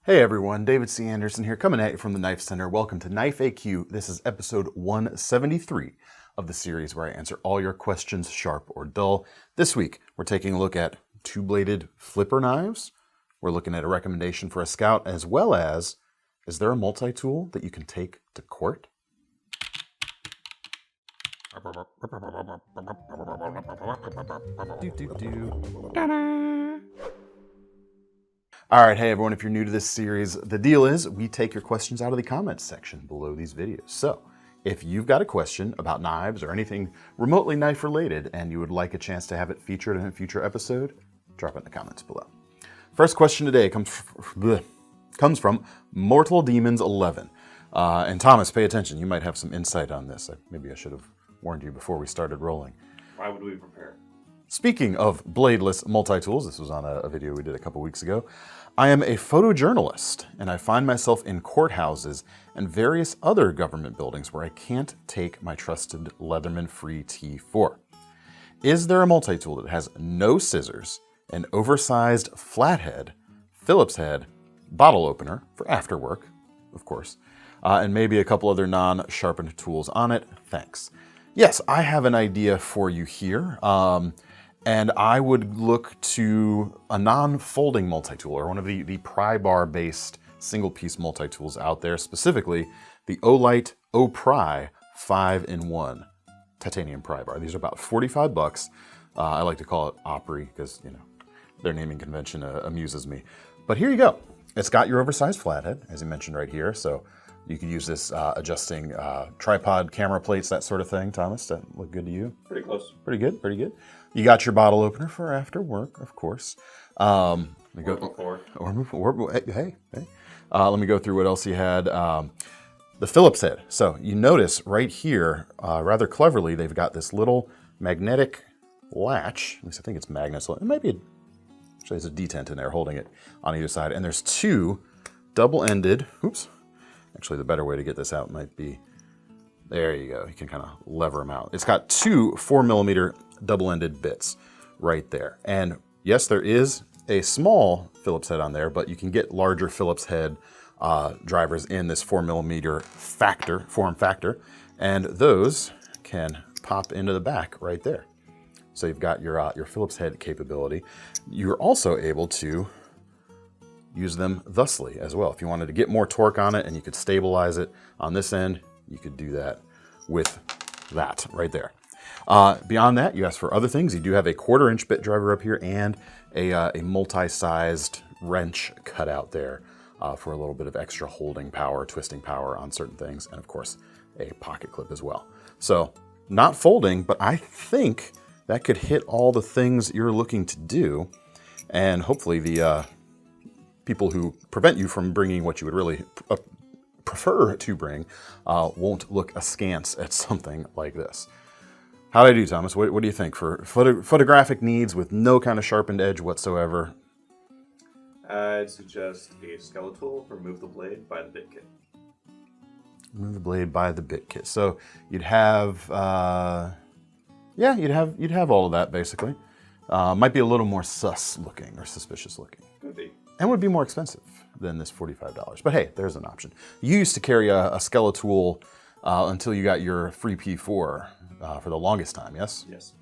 Hey everyone, David C. Anderson here, coming at you from the Knife Center. Welcome to Knife AQ. This is episode 173 of the series where I answer all your questions, sharp or dull. This week, we're taking a look at two-bladed flipper knives. We're looking at a recommendation for a scout, as well as, is there a multi-tool that you can take to court? All right, hey everyone, if you're new to this series, the deal is we take your questions out of the comments section below these videos. So if you've got a question about knives or anything remotely knife related and you would like a chance to have it featured in a future episode, drop it in the comments below. First question today comes from Mortal Demons 11. And Thomas, pay attention, you might have some insight on this. Maybe I should have warned you before we started rolling. Why would we prepare? Speaking of bladeless multi-tools, this was on a video we did a couple weeks ago, I am a photojournalist, and I find myself in courthouses and various other government buildings where I can't take my trusted Leatherman-free T4. Is there a multi-tool that has no scissors, an oversized flathead, Phillips head, bottle opener for after work, of course, and maybe a couple other non-sharpened tools on it? Thanks. Yes, I have an idea for you here. And I would look to a non-folding multi-tool or one of the pry bar-based single-piece multi-tools out there, specifically the Olight O-Pry 5-in-1 titanium pry bar. These are about 45 bucks. I like to call it Opry because, you know, their naming convention amuses me. But here you go. It's got your oversized flathead, as you mentioned right here. So you could use this adjusting tripod, camera plates, that sort of thing. Thomas, that look good to you? Pretty close. Pretty good, pretty good. You got your bottle opener for after work, of course. Or before. Hey. Let me go through what else you had. The Phillips head. So you notice right here, rather cleverly, they've got this little magnetic latch. At least I think it's magnets. It might be, actually there's a detent in there holding it on either side. And there's two double-ended, actually the better way to get this out might be, there you go. You can kind of lever them out. It's got two 4mm double-ended bits right there. And yes, there is a small Phillips head on there, but you can get larger Phillips head drivers in this 4mm form factor, and those can pop into the back right there. So you've got your Phillips head capability. You're also able to use them thusly as well. If you wanted to get more torque on it and you could stabilize it on this end, you could do that with that right there. Beyond that, you asked for other things. You do have a 1/4-inch bit driver up here and a multi-sized wrench cut out there for a little bit of extra holding power, twisting power on certain things, and of course, a pocket clip as well. So not folding, but I think that could hit all the things you're looking to do, and hopefully the people who prevent you from bringing what you would really prefer to bring won't look askance at something like this. How'd I do, Thomas? What do you think for photographic needs with no kind of sharpened edge whatsoever? I'd suggest a skeletal. Remove the blade by the bit kit. Remove the blade by the bit kit. So you'd have, you'd have all of that basically. Might be a little more sus looking or suspicious looking. Could be. And would be more expensive than this $45. But hey, there's an option. You used to carry a skeletal until you got your free P4 for the longest time, yes? Yes.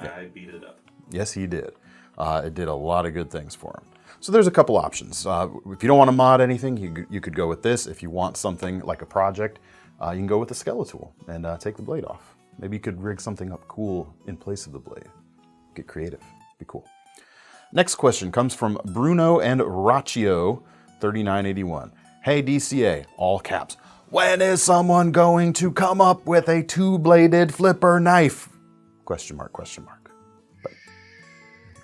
Yeah. I beat it up. Yes, he did. It did a lot of good things for him. So there's a couple options. If you don't want to mod anything, you could go with this. If you want something like a project, you can go with the skeletal and take the blade off. Maybe you could rig something up cool in place of the blade. Get creative. Be cool. Next question comes from Bruno and Raccio 3981. Hey DCA, all caps. When is someone going to come up with a two-bladed flipper knife? Question mark. But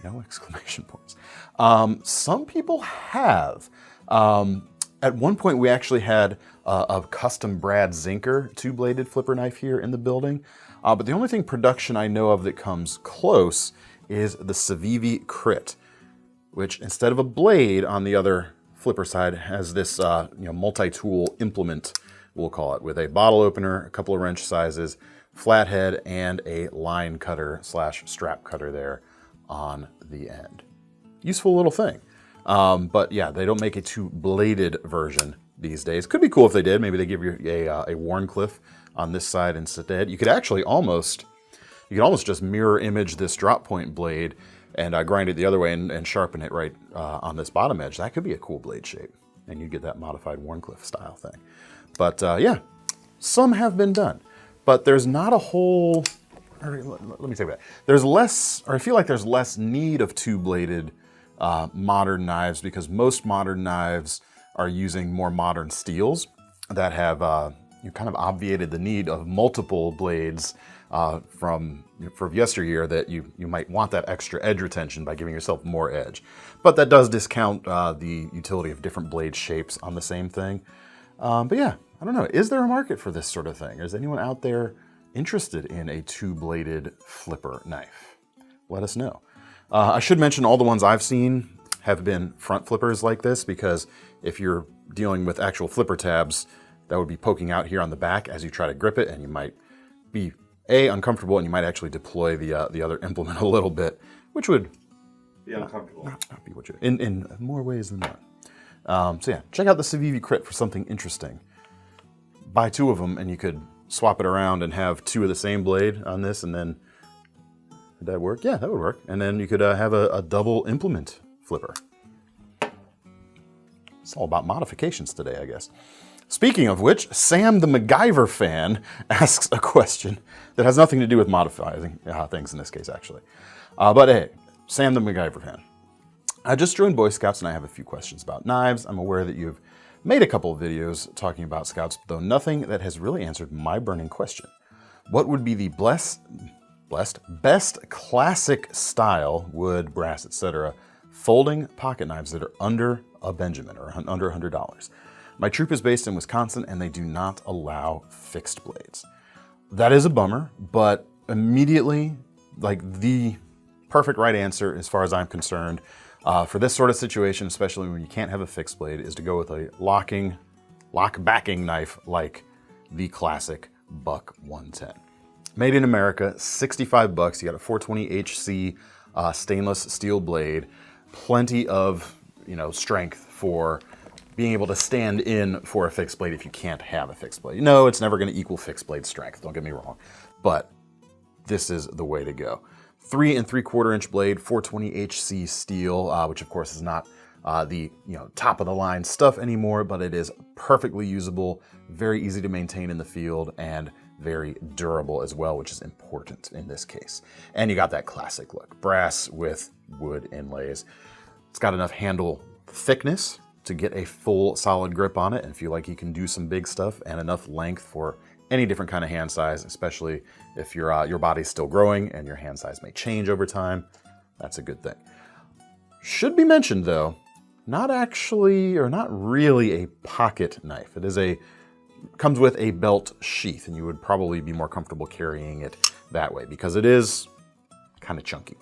no exclamation points. Some people have. At one point, we actually had a custom Brad Zinker two-bladed flipper knife here in the building. But the only thing production I know of that comes close is the Civivi Crit, which instead of a blade on the other flipper side has this multi-tool implement, we'll call it, with a bottle opener, a couple of wrench sizes, flathead, and a line cutter / strap cutter there on the end. Useful little thing. But yeah, they don't make a two-bladed version these days. Could be cool if they did. Maybe they give you a Warncliffe on this side instead. You could actually almost just mirror image this drop point blade and grind it the other way and sharpen it right on this bottom edge. That could be a cool blade shape, and you'd get that modified Warncliffe style thing. But yeah, some have been done, but there's not a whole. Let me take that. There's less, or I feel like there's less need of two-bladed modern knives because most modern knives are using more modern steels that have kind of obviated the need of multiple blades from yesteryear that you might want that extra edge retention by giving yourself more edge. But that does discount the utility of different blade shapes on the same thing. But yeah, I don't know. Is there a market for this sort of thing? Is anyone out there interested in a two-bladed flipper knife? Let us know. I should mention all the ones I've seen have been front flippers like this because if you're dealing with actual flipper tabs, that would be poking out here on the back as you try to grip it, and you might be uncomfortable, and you might actually deploy the other implement a little bit, which would be uncomfortable. Not be what you in more ways than one. So yeah, check out the Civivi Crit for something interesting. Buy two of them, and you could swap it around and have two of the same blade on this, and then would that work? Yeah, that would work. And then you could have a double implement flipper. It's all about modifications today, I guess. Speaking of which, Sam the MacGyver fan asks a question that has nothing to do with modifying things in this case, actually. But hey, Sam the MacGyver fan. I just joined Boy Scouts and I have a few questions about knives. I'm aware that you've made a couple of videos talking about Scouts, though nothing that has really answered my burning question. What would be the best classic style, wood, brass, etc., folding pocket knives that are under a Benjamin or under $100? My troop is based in Wisconsin and they do not allow fixed blades. That is a bummer, but immediately, like the perfect right answer as far as I'm concerned, for this sort of situation, especially when you can't have a fixed blade, is to go with a lock backing knife like the classic Buck 110. Made in America, $65. You got a 420 HC stainless steel blade, plenty of strength for being able to stand in for a fixed blade if you can't have a fixed blade. No, it's never going to equal fixed blade strength, don't get me wrong, but this is the way to go. 3 3/4 inch blade, 420 HC steel, which of course is not the top of the line stuff anymore, but it is perfectly usable, very easy to maintain in the field, and very durable as well, which is important in this case. And you got that classic look, brass with wood inlays. It's got enough handle thickness to get a full solid grip on it and feel like you can do some big stuff, and enough length for any different kind of hand size, especially if your body's still growing and your hand size may change over time. That's a good thing. Should be mentioned though, not really a pocket knife. It comes with a belt sheath, and you would probably be more comfortable carrying it that way because it is kind of chunky.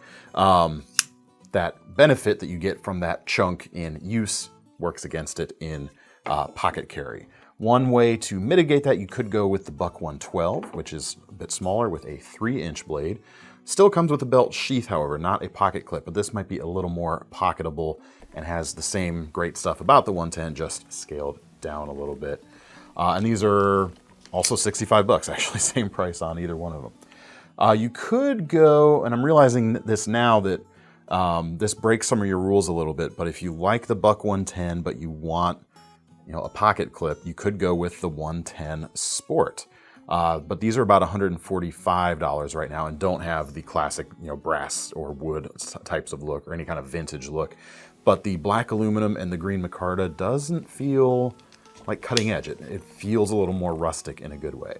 That benefit that you get from that chunk in use works against it in pocket carry. One way to mitigate that, you could go with the Buck 112, which is a bit smaller with a 3-inch blade. Still comes with a belt sheath, however, not a pocket clip, but this might be a little more pocketable and has the same great stuff about the 110, just scaled down a little bit. And these are also $65, actually, same price on either one of them. You could go, and I'm realizing this now that this breaks some of your rules a little bit, but if you like the Buck 110, but you want a pocket clip, you could go with the 110 Sport. But these are about $145 right now and don't have the classic brass or wood types of look or any kind of vintage look. But the black aluminum and the green micarta doesn't feel like cutting edge. It feels a little more rustic in a good way.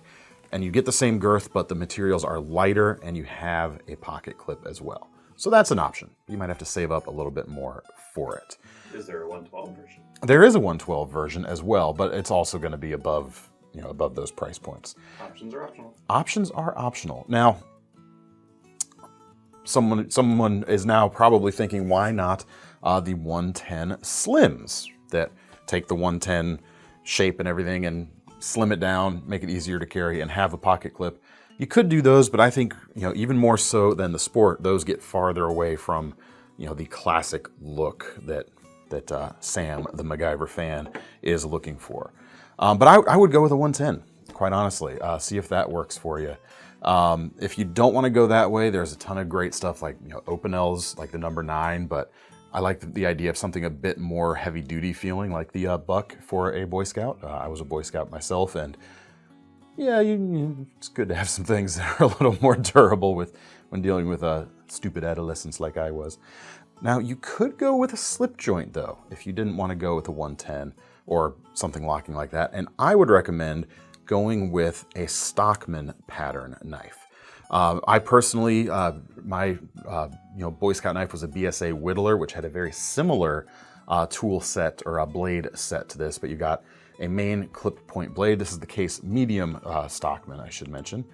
And you get the same girth, but the materials are lighter and you have a pocket clip as well. So that's an option. You might have to save up a little bit more for it. Is there a 112 version? There is a 112 version as well, but it's also going to be above those price points. Options are optional. Options are optional. Now, someone is now probably thinking, why not the 110 Slims that take the 110 shape and everything and slim it down, make it easier to carry, and have a pocket clip. You could do those, but I think even more so than the Sport, those get farther away from the classic look that that Sam, the MacGyver fan, is looking for. But I would go with a 110, quite honestly. See if that works for you. If you don't want to go that way, there's a ton of great stuff like Opinels, like the number 9, but I like the idea of something a bit more heavy duty feeling, like the Buck for a Boy Scout. I was a Boy Scout myself, and yeah, it's good to have some things that are a little more durable when dealing with stupid adolescents like I was. Now, you could go with a slip joint, though, if you didn't want to go with a 110 or something locking like that. And I would recommend going with a Stockman pattern knife. I personally, my Boy Scout knife was a BSA Whittler, which had a very similar tool set or a blade set to this, but you got a main clip point blade. This is the case medium Stockman, I should mention,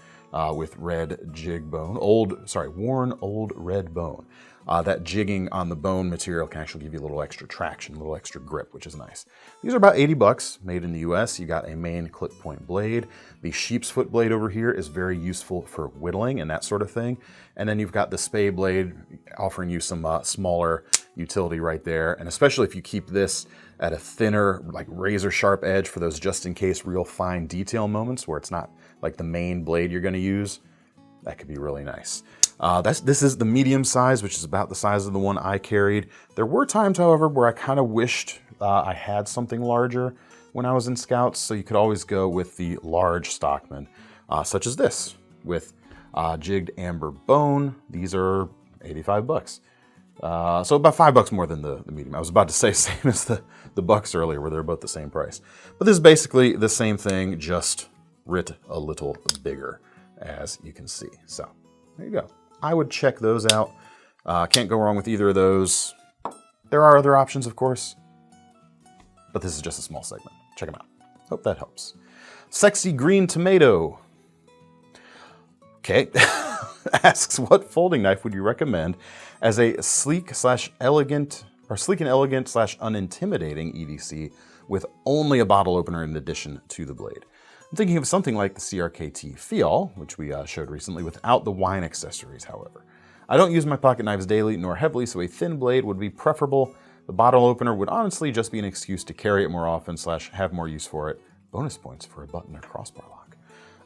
with red jig bone, worn old red bone. That jigging on the bone material can actually give you a little extra traction, a little extra grip, which is nice. These are about $80, made in the US. You got a main clip point blade. The sheep's foot blade over here is very useful for whittling and that sort of thing. And then you've got the spay blade offering you some smaller utility right there. And especially if you keep this at a thinner, like razor sharp edge for those just in case real fine detail moments where it's not like the main blade you're gonna use, that could be really nice. This is the medium size, which is about the size of the one I carried. There were times, however, where I kind of wished I had something larger when I was in Scouts, so you could always go with the large Stockman, such as this, with jigged amber bone. These are $85. So about $5 more than the medium. I was about to say same as the Bucks earlier, where they're both the same price. But this is basically the same thing, just writ a little bigger, as you can see. So there you go. I would check those out. Can't go wrong with either of those. There are other options, of course, but this is just a small segment. Check them out. Hope that helps. Sexy Green Tomato. Okay. Asks, what folding knife would you recommend as a sleek and elegant / unintimidating EDC with only a bottle opener in addition to the blade? I'm thinking of something like the CRKT Fial, which we showed recently, without the wine accessories, however. I don't use my pocket knives daily nor heavily, so a thin blade would be preferable. The bottle opener would honestly just be an excuse to carry it more often / have more use for it. Bonus points for a button or crossbar lock.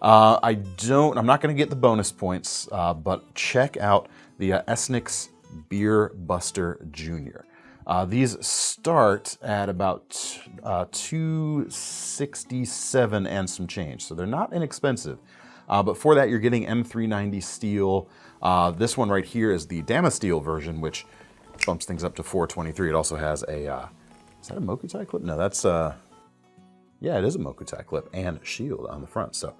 I'm not going to get the bonus points, but check out the Esnix Beer Buster Jr. These start at about $267 and some change, so they're not inexpensive. But for that, you're getting M390 steel. This one right here is the Damasteel version, which bumps things up to $423. It also has a, is that a Mokutai clip? No, that's, yeah, it is a Mokutai clip and shield on the front. So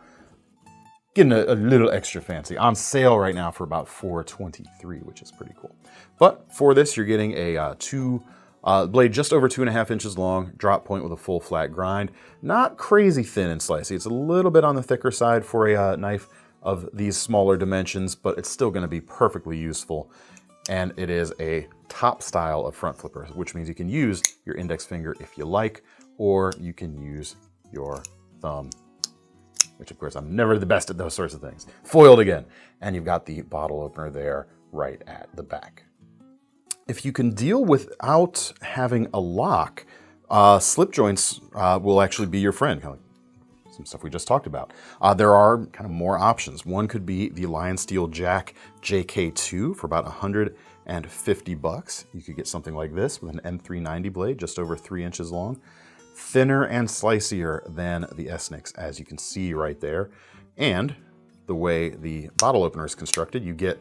getting a little extra fancy. On sale right now for about $423, which is pretty cool. But for this, you're getting a blade just over 2.5 inches long, drop point with a full flat grind. Not crazy thin and slicey. It's a little bit on the thicker side for a knife of these smaller dimensions, but it's still going to be perfectly useful. And it is a top style of front flipper, which means you can use your index finger if you like, or you can use your thumb, which of course I'm never the best at those sorts of things. Foiled again. And you've got the bottle opener there right at the back. If you can deal without having a lock, slip joints will actually be your friend, kind of like some stuff we just talked about. There are kind of more options. One could be the Lion Steel Jack JK2 for about $150. You could get something like this with an M390 blade, just over 3 inches long. Thinner and slicier than the Esnix, as you can see right there. And the way the bottle opener is constructed, you get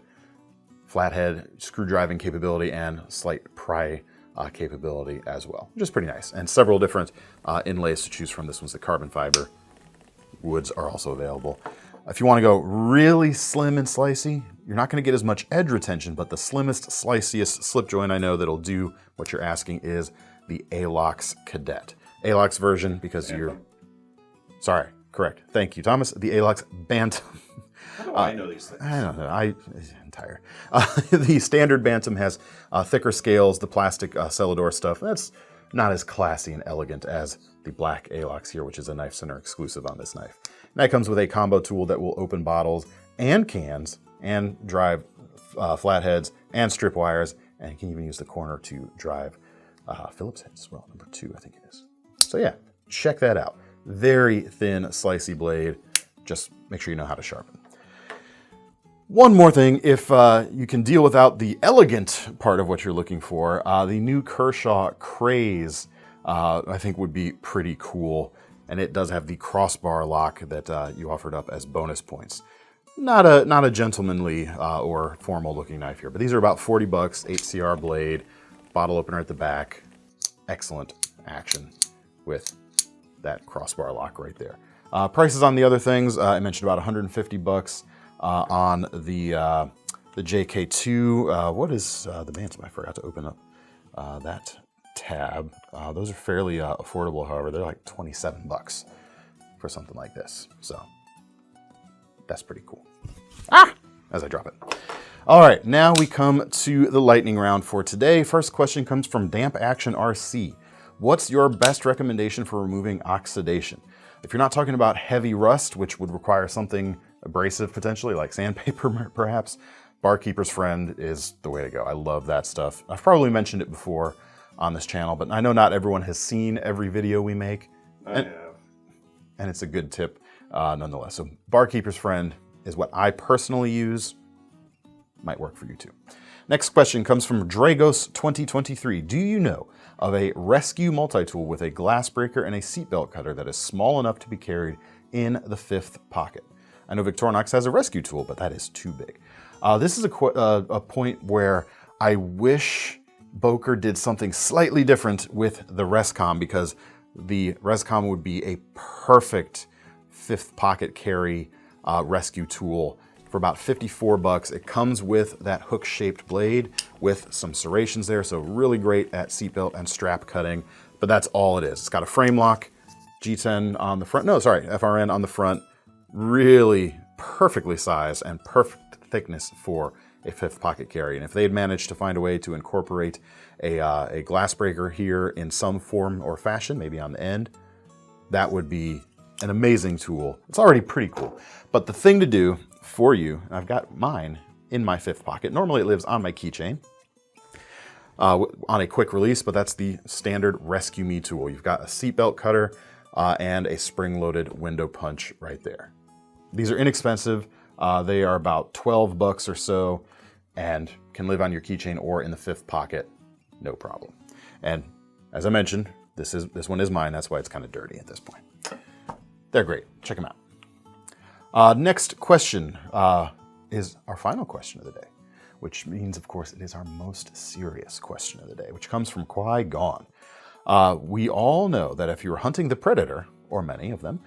flathead screw driving capability and slight pry capability as well, which is pretty nice. And several different inlays to choose from. This one's the carbon fiber. Woods are also available. If you want to go really slim and slicey, you're not going to get as much edge retention, but the slimmest, sliciest slip joint I know that'll do what you're asking is the Alox Cadet. Alox version, because you're... Sorry, correct. Thank you, Thomas. The Alox Bantam. How do I know these things? I don't know. I'm tired. The standard Bantam has thicker scales, the plastic Celador stuff. That's not as classy and elegant as the black Alox here, which is a KnifeCenter exclusive on this knife. And that comes with a combo tool that will open bottles and cans and drive flatheads and strip wires, and you can even use the corner to drive Phillips heads as well, number 2, I think it is. So yeah, check that out. Very thin, slicey blade. Just make sure you know how to sharpen. One more thing, if you can deal without the elegant part of what you're looking for, the new Kershaw Craze, I think would be pretty cool. And it does have the crossbar lock that you offered up as bonus points. Not a gentlemanly or formal looking knife here, but these are about 40 bucks, 8CR blade, bottle opener at the back. Excellent action with that crossbar lock right there. Prices on the other things, I mentioned about 150 bucks on the JK2. What is the bantam? I forgot to open up that tab. Those are fairly affordable, however. They're like 27 bucks for something like this. So that's pretty cool. As I drop it. All right, now we come to the lightning round for today. First question comes from Damp Action RC. What's your best recommendation for removing oxidation? If you're not talking about heavy rust, which would require something abrasive potentially, like sandpaper perhaps, Barkeeper's Friend is the way to go. I love that stuff. I've probably mentioned it before on this channel, but I know not everyone has seen every video we make. I have. And it's a good tip nonetheless. So Barkeeper's Friend is what I personally use. Might work for you too. Next question comes from Dragos 2023. Do you know of a rescue multi-tool with a glass breaker and a seatbelt cutter that is small enough to be carried in the 5th pocket? I know Victorinox has a rescue tool, but that is too big. This is a point where I wish Boker did something slightly different with the Rescom, because the Rescom would be a perfect 5th pocket carry rescue tool for about 54 bucks. It comes with that hook-shaped blade with some serrations there, so really great at seatbelt and strap cutting, but that's all it is. It's got a frame lock, G10 on the front, FRN on the front, really perfectly sized and perfect thickness for a 5th pocket carry. And if they'd managed to find a way to incorporate a glass breaker here in some form or fashion, maybe on the end, that would be an amazing tool. It's already pretty cool. But the thing to do for you, and I've got mine in my 5th pocket. Normally it lives on my keychain on a quick release, but that's the standard Rescue Me tool. You've got a seatbelt cutter and a spring-loaded window punch right there. These are inexpensive. They are about 12 bucks or so and can live on your keychain or in the 5th pocket, no problem. And as I mentioned, this one is mine. That's why it's kind of dirty at this point. They're great. Check them out. Next question is our final question of the day, which means, of course, it is our most serious question of the day, which comes from Qui-Gon. We all know that if you're hunting the Predator, or many of them,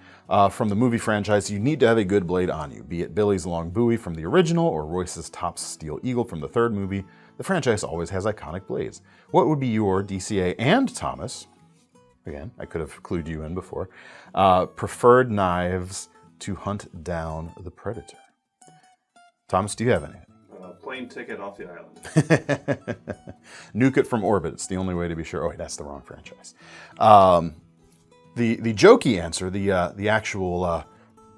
from the movie franchise, you need to have a good blade on you, be it Billy's long bowie from the original or Royce's Topps Steel Eagle from the 3rd movie. The franchise always has iconic blades. What would be your, DCA and Thomas, again, I could have clued you in before, preferred knives to hunt down the Predator? Thomas, do you have anything? Plane ticket off the island. Nuke it from orbit. It's the only way to be sure. Oh, wait, that's the wrong franchise. The jokey answer, the actual,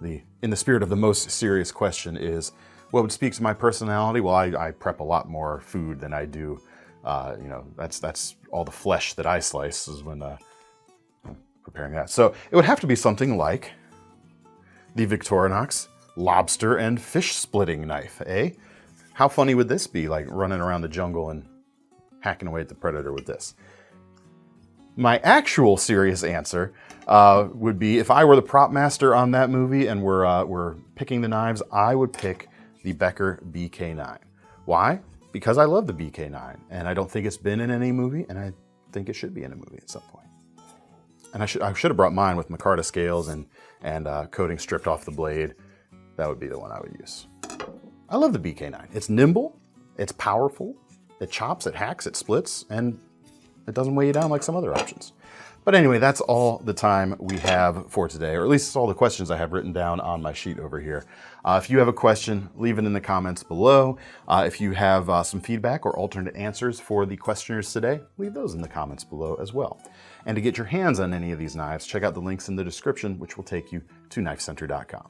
in the spirit of the most serious question, is what would speak to my personality. Well, I prep a lot more food than I do. That's all the flesh that I slice is when preparing that. So it would have to be something like the Victorinox lobster and fish splitting knife, eh? How funny would this be, like running around the jungle and hacking away at the Predator with this? My actual serious answer would be, if I were the prop master on that movie and we're picking the knives, I would pick the Becker BK9. Why? Because I love the BK9, and I don't think it's been in any movie, and I think it should be in a movie at some point. And I should have brought mine with micarta scales and coating stripped off the blade. That would be the one I would use. I love the BK9. It's nimble, it's powerful, it chops, it hacks, it splits, and it doesn't weigh you down like some other options. But anyway, that's all the time we have for today, or at least it's all the questions I have written down on my sheet over here. If you have a question, leave it in the comments below. If you have some feedback or alternate answers for the questioners today, leave those in the comments below as well. And to get your hands on any of these knives, check out the links in the description, which will take you to KnifeCenter.com.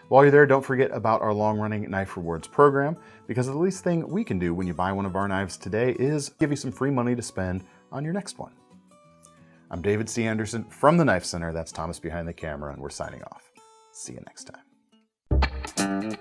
While you're there, don't forget about our long-running Knife Rewards program, because the least thing we can do when you buy one of our knives today is give you some free money to spend on your next one. I'm David C. Anderson from the Knife Center. That's Thomas behind the camera, and we're signing off. See you next time.